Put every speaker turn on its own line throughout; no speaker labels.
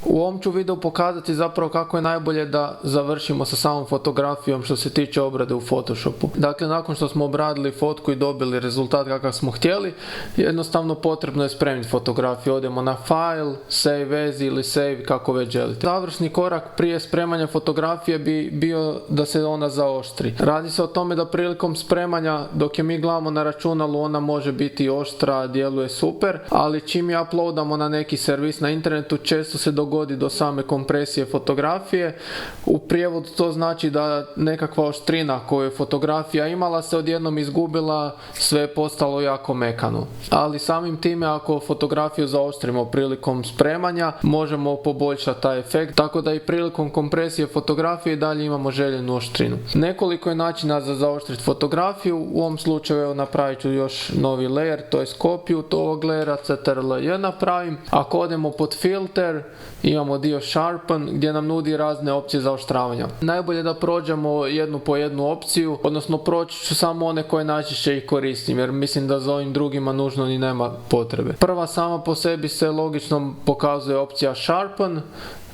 U ovom ću videu pokazati zapravo kako je najbolje da završimo sa samom fotografijom što se tiče obrade u Photoshopu. Dakle, nakon što smo obradili fotku i dobili rezultat kakav smo htjeli, jednostavno potrebno je spremiti fotografiju. Odemo na File, Save As ili Save, kako već želite. Završni korak prije spremanja fotografije bi bio da se ona zaoštri. Radi se o tome da prilikom spremanja, dok je mi gledamo na računalu, ona može biti oštra, djeluje super, ali čim je uploadamo na neki servis na internetu, često se dogodi do same kompresije fotografije. U prijevodu to znači da nekakva oštrina koju je fotografija imala se odjednom izgubila, sve je postalo jako mekano. Ali samim time, ako fotografiju zaoštrimo prilikom spremanja, možemo poboljšati taj efekt, tako da i prilikom kompresije fotografije dalje imamo željenu oštrinu. Nekoliko je načina za zaoštriti fotografiju. U ovom slučaju evo napravit ću još novi layer, to je kopiju ovog layera, CTRL-J napravim. Ako odemo pod filter, imamo dio Sharpen gdje nam nudi razne opcije zaoštravanja. Najbolje da prođemo jednu po jednu opciju, odnosno proći ću samo one koje najčešće i koristim, jer mislim da za ovim drugima nužno ni nema potrebe. Prva sama po sebi se logično pokazuje opcija Sharpen.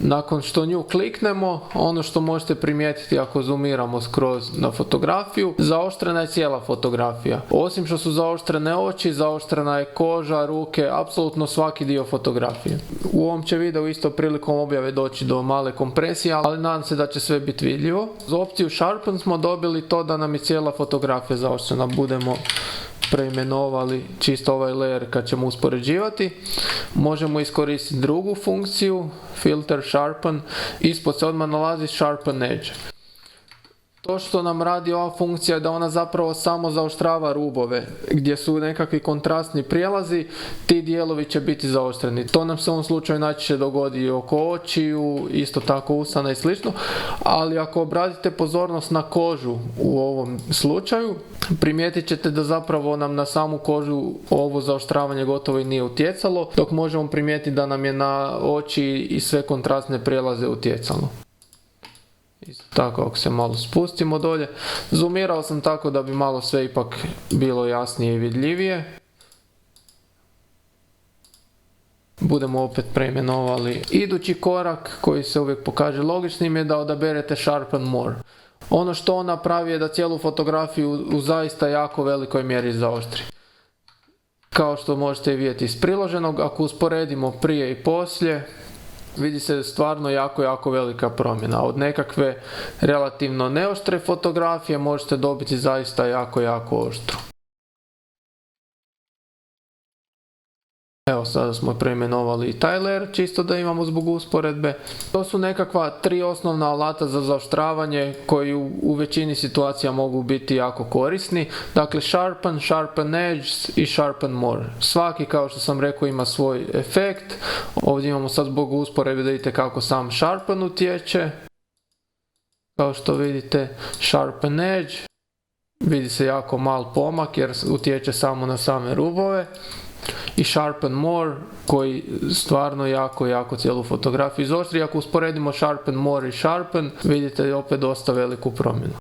Nakon što nju kliknemo, ono što možete primijetiti ako zoomiramo skroz na fotografiju, zaoštrena je cijela fotografija. Osim što su zaoštrene oči, zaoštrena je koža, ruke, apsolutno svaki dio fotografije. U ovom će videu isto prilikom objave doći do male kompresije, ali nadam se da će sve biti vidljivo. Za opciju Sharpen smo dobili to da nam je cijela fotografija zaoštrena. Budemo preimenovali čisto ovaj layer kad ćemo uspoređivati. Možemo iskoristiti drugu funkciju, Filter Sharpen, ispod se odmah nalazi Sharpen Edge. To što nam radi ova funkcija je da ona zapravo samo zaoštrava rubove, gdje su nekakvi kontrastni prijelazi, ti dijelovi će biti zaoštreni. To nam se u ovom slučaju najčešće dogodi oko očiju, isto tako usana i slično, ali ako obratite pozornost na kožu u ovom slučaju, primijetit ćete da zapravo nam na samu kožu ovo zaoštravanje gotovo i nije utjecalo, dok možemo primijetiti da nam je na oči i sve kontrastne prijelaze utjecalo. Isto tako ako se malo spustimo dolje. Zoomirao sam tako da bi malo sve ipak bilo jasnije i vidljivije. Budemo opet preimenovali. Idući korak koji se uvijek pokaže logičnim je da odaberete Sharpen More. Ono što on napravi je da cijelu fotografiju u zaista jako velikoj mjeri zaoštri. Kao što možete vidjeti iz priloženog, ako usporedimo prije i poslije, vidi se stvarno jako velika promjena. Od nekakve relativno neoštre fotografije možete dobiti zaista jako oštru. Evo sada smo preimenovali i taj layer čisto da imamo zbog usporedbe. To su nekakva tri osnovna alata za zaoštravanje koji u većini situacija mogu biti jako korisni. Dakle Sharpen, Sharpen Edge i Sharpen More. Svaki, kao što sam rekao, ima svoj efekt. Ovdje imamo sad zbog usporedbe da vidite kako sam Sharpen utječe. Kao što vidite, Sharpen Edge vidi se jako mal pomak jer utječe samo na same rubove. I Sharpen More koji stvarno jako cijelu fotografiju izoštri. Ako usporedimo Sharpen More i Sharpen, vidite opet dosta veliku promjenu.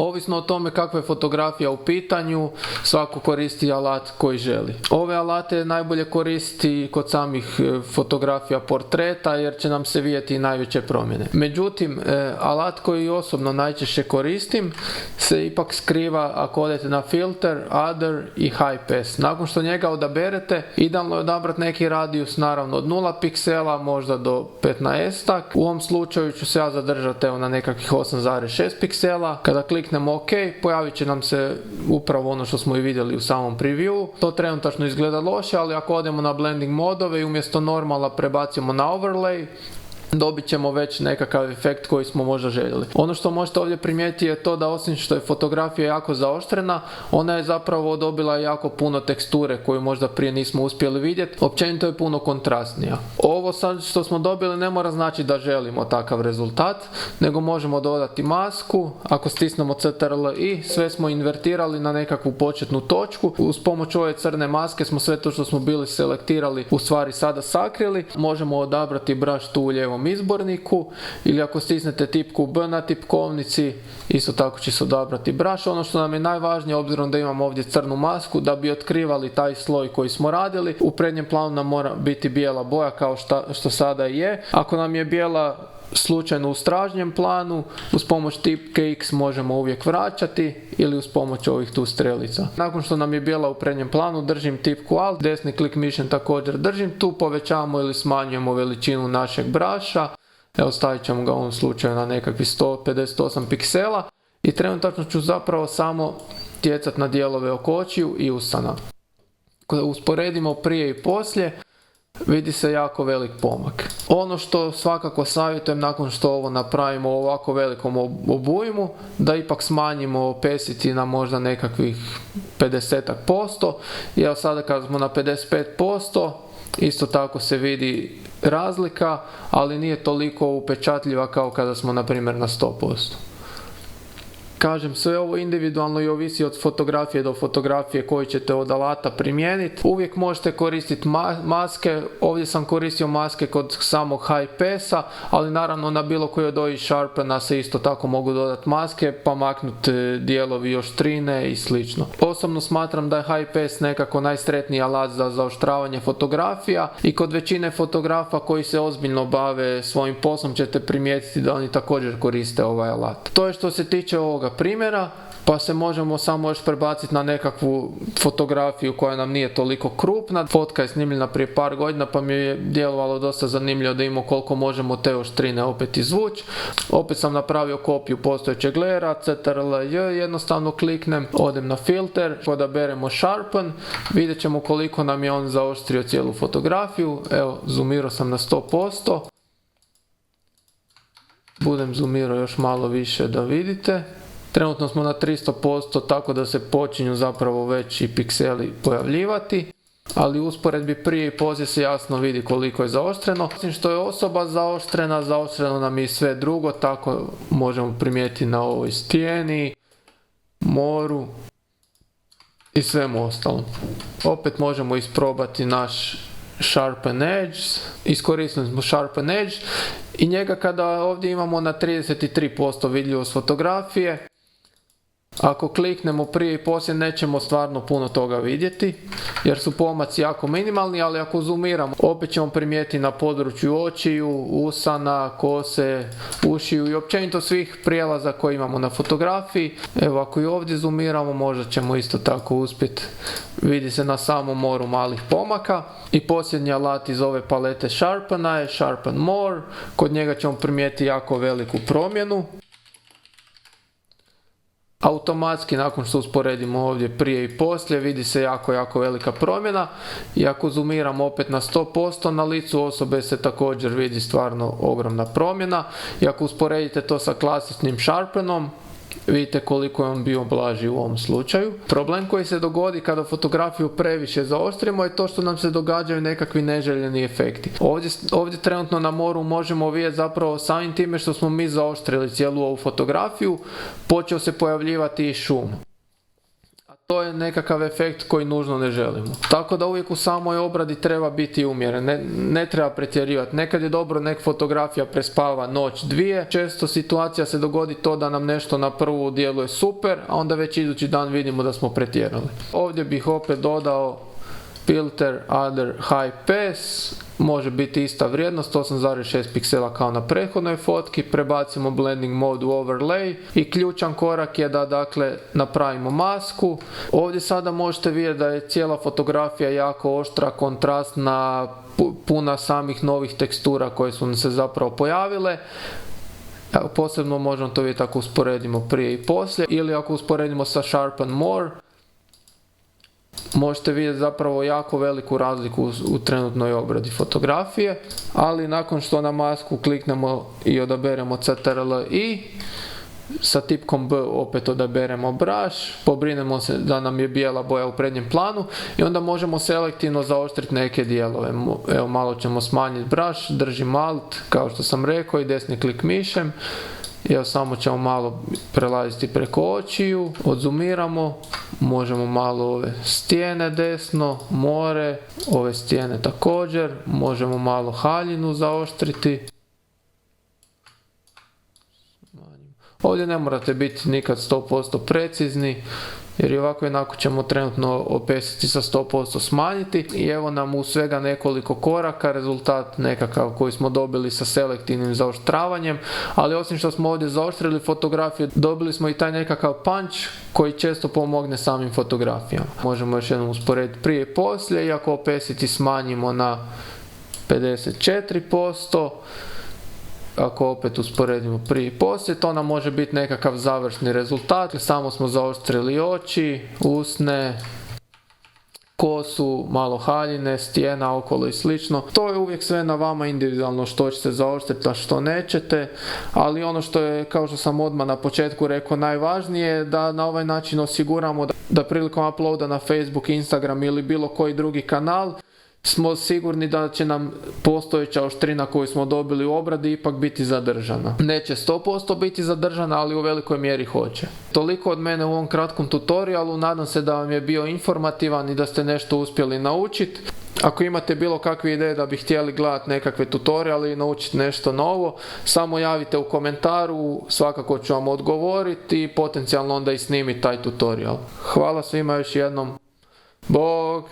Ovisno o tome kakva je fotografija u pitanju, svako koristi alat koji želi. Ove alate najbolje koristi kod samih fotografija portreta jer će nam se vidjeti i najveće promjene. Međutim, alat koji osobno najčešće koristim se ipak skriva ako odete na Filter, Other i High Pass. Nakon što njega odaberete, idealno je odabrati neki radijus naravno od 0 piksela, možda do 15. U ovom slučaju ću se ja zadržati na nekakvih 8,6 piksela. Kada kliknemo OK, pojavit će nam se upravo ono što smo i vidjeli u samom previewu. To trenutačno izgleda loše, ali ako odemo na blending modove i umjesto normala prebacimo na overlay, dobit ćemo već nekakav efekt koji smo možda željeli. Ono što možete ovdje primijetiti je to da osim što je fotografija jako zaoštrena, ona je zapravo dobila jako puno teksture koju možda prije nismo uspjeli vidjeti. Općenito je puno kontrastnija. Ovo sad što smo dobili ne mora znači da želimo takav rezultat, nego možemo dodati masku. Ako stisnemo CTRL-I, sve smo invertirali na nekakvu početnu točku. Uz pomoć ove crne maske smo sve to što smo bili selektirali u stvari sada sakrili. Možemo odabrati brush tu u lijevom ovom izborniku, ili ako stisnete tipku B na tipkovnici, isto tako će se odabrati brush. Ono što nam je najvažnije, obzirom da imamo ovdje crnu masku, da bi otkrivali taj sloj koji smo radili, u prednjem planu nam mora biti bijela boja kao što sada je. Ako nam je bijela slučajno u stražnjem planu, uz pomoć tipke X možemo uvijek vraćati ili uz pomoć ovih tu strelica. Nakon što nam je bijela u prednjem planu, držim tipku Alt, desni klik mišem također držim, tu povećavamo ili smanjujemo veličinu našeg brusha. Evo, stavit ćemo ga u ovom slučaju na nekakvih 158 piksela i trenutačno ću zapravo samo tjecati na dijelove oko očiju i usana. Kada usporedimo prije i poslije, vidi se jako velik pomak. Ono što svakako savjetujem nakon što ovo napravimo u ovako velikom obujmu, da ipak smanjimo opacity na možda nekakvih 50%. I evo sada kad smo na 55%, isto tako se vidi razlika, ali nije toliko upečatljiva kao kada smo na primjer na 100%. Kažem, sve ovo individualno i ovisi od fotografije do fotografije koju ćete od alata primijeniti. Uvijek možete koristiti maske, ovdje sam koristio maske kod samog high passa, ali naravno na bilo koji od ovih sharpena se isto tako mogu dodati maske, pa maknuti dijelovi oštrine i slično. Osobno smatram da je high pass nekako najsretniji alat za zaoštravanje fotografija i kod većine fotografa koji se ozbiljno bave svojim poslom ćete primijetiti da oni također koriste ovaj alat. To je što se tiče ovoga primjera, pa se možemo samo još prebaciti na nekakvu fotografiju koja nam nije toliko krupna. Fotka je snimljena prije par godina, pa mi je djelovalo dosta zanimljivo da imamo koliko možemo te oštrine opet izvući. Opet sam napravio kopiju postojećeg layera, CTRL-J, jednostavno kliknem, odem na filter, odaberemo sharpen, vidjet ćemo koliko nam je on zaoštrio cijelu fotografiju. Evo, zoomirao sam na 100%. Budem zoomirao još malo više da vidite. Trenutno smo na 300%, tako da se počinju zapravo veći pikseli pojavljivati, ali u usporedbi prije i poslije se jasno vidi koliko je zaoštreno. Osim što je osoba zaoštrena, zaoštreno nam je i sve drugo, tako možemo primijetiti na ovoj stijeni, moru i svemu ostalom. Opet možemo isprobati naš Sharpen Edge, iskoristili smo Sharpen Edge i njega kada ovdje imamo na 33% vidljivost fotografije, ako kliknemo prije i poslije nećemo stvarno puno toga vidjeti jer su pomaci jako minimalni, ali ako zoomiramo opet ćemo primijetiti na području očiju, usana, kose, ušiju i općenito svih prijelaza koje imamo na fotografiji. Evo, ako i ovdje zoomiramo možda ćemo isto tako uspjeti, vidi se na samom moru malih pomaka. I posljednji alat iz ove palete Sharpena je Sharpen More, kod njega ćemo primijetiti jako veliku promjenu. Automatski nakon što usporedimo ovdje prije i poslije vidi se jako velika promjena i ako zoomiramo opet na 100% na licu osobe se također vidi stvarno ogromna promjena i ako usporedite to sa klasičnim Sharpenom vidite koliko je on bio blaži u ovom slučaju. Problem koji se dogodi kada fotografiju previše zaoštrimo je to što nam se događaju nekakvi neželjeni efekti. Ovdje trenutno na moru možemo vidjeti zapravo samim time što smo mi zaoštrili cijelu ovu fotografiju, počeo se pojavljivati i šum. A to je nekakav efekt koji nužno ne želimo. Tako da uvijek u samoj obradi treba biti umjeren, ne treba pretjerivati. Nekad je dobro nek fotografija prespava noć, dvije. Često situacija se dogodi to da nam nešto na prvu djeluje super, a onda već idući dan vidimo da smo pretjerali. Ovdje bih opet dodao filter other high pass, može biti ista vrijednost, 8,6 piksela kao na prethodnoj fotki, prebacimo blending mode u overlay i ključan korak je da dakle napravimo masku. Ovdje sada možete vidjeti da je cijela fotografija jako oštra, kontrastna, puna samih novih tekstura koje su se zapravo pojavile. Posebno možemo to vidjeti ako usporedimo prije i poslije ili ako usporedimo sa Sharpen More. Možete vidjeti zapravo jako veliku razliku u trenutnoj obradi fotografije, ali nakon što na masku kliknemo i odaberemo CTRL-I, sa tipkom B opet odaberemo brush, pobrinemo se da nam je bijela boja u prednjem planu i onda možemo selektivno zaoštriti neke dijelove. Evo, malo ćemo smanjiti brush, držim Alt kao što sam rekao i desni klik mišem. Evo, samo ćemo malo prelaziti preko očiju, odzoomiramo, možemo malo ove stijene desno, more, ove stijene također, možemo malo haljinu zaoštriti. Ovdje ne morate biti nikad 100% precizni, jer i ovako jednako ćemo trenutno opesiti sa 100% smanjiti i evo nam u svega nekoliko koraka rezultat nekakav koji smo dobili sa selektivnim zaoštravanjem, ali osim što smo ovdje zaoštrili fotografiju, dobili smo i taj nekakav punch koji često pomogne samim fotografijama. Možemo još jednom usporediti prije i poslije, i ako opesiti smanjimo na 54%, ako opet usporedimo prije i poslije, to nam može biti nekakav završni rezultat. Samo smo zaoštrili oči, usne, kosu, malo haljine, stijena okolo i slično. To je uvijek sve na vama individualno što ćete zaoštriti, a što nećete, ali ono što je, kao što sam odmah na početku rekao, najvažnije je da na ovaj način osiguramo da prilikom uploada na Facebook, Instagram ili bilo koji drugi kanal smo sigurni da će nam postojeća oštrina koju smo dobili u obradi ipak biti zadržana. Neće 100% biti zadržana, ali u velikoj mjeri hoće. Toliko od mene u ovom kratkom tutorialu, nadam se da vam je bio informativan i da ste nešto uspjeli naučiti. Ako imate bilo kakve ideje da bi htjeli gledati nekakve tutoriale i naučiti nešto novo, samo javite u komentaru, svakako ću vam odgovoriti i potencijalno onda i snimiti taj tutorial. Hvala svima još jednom. Bog!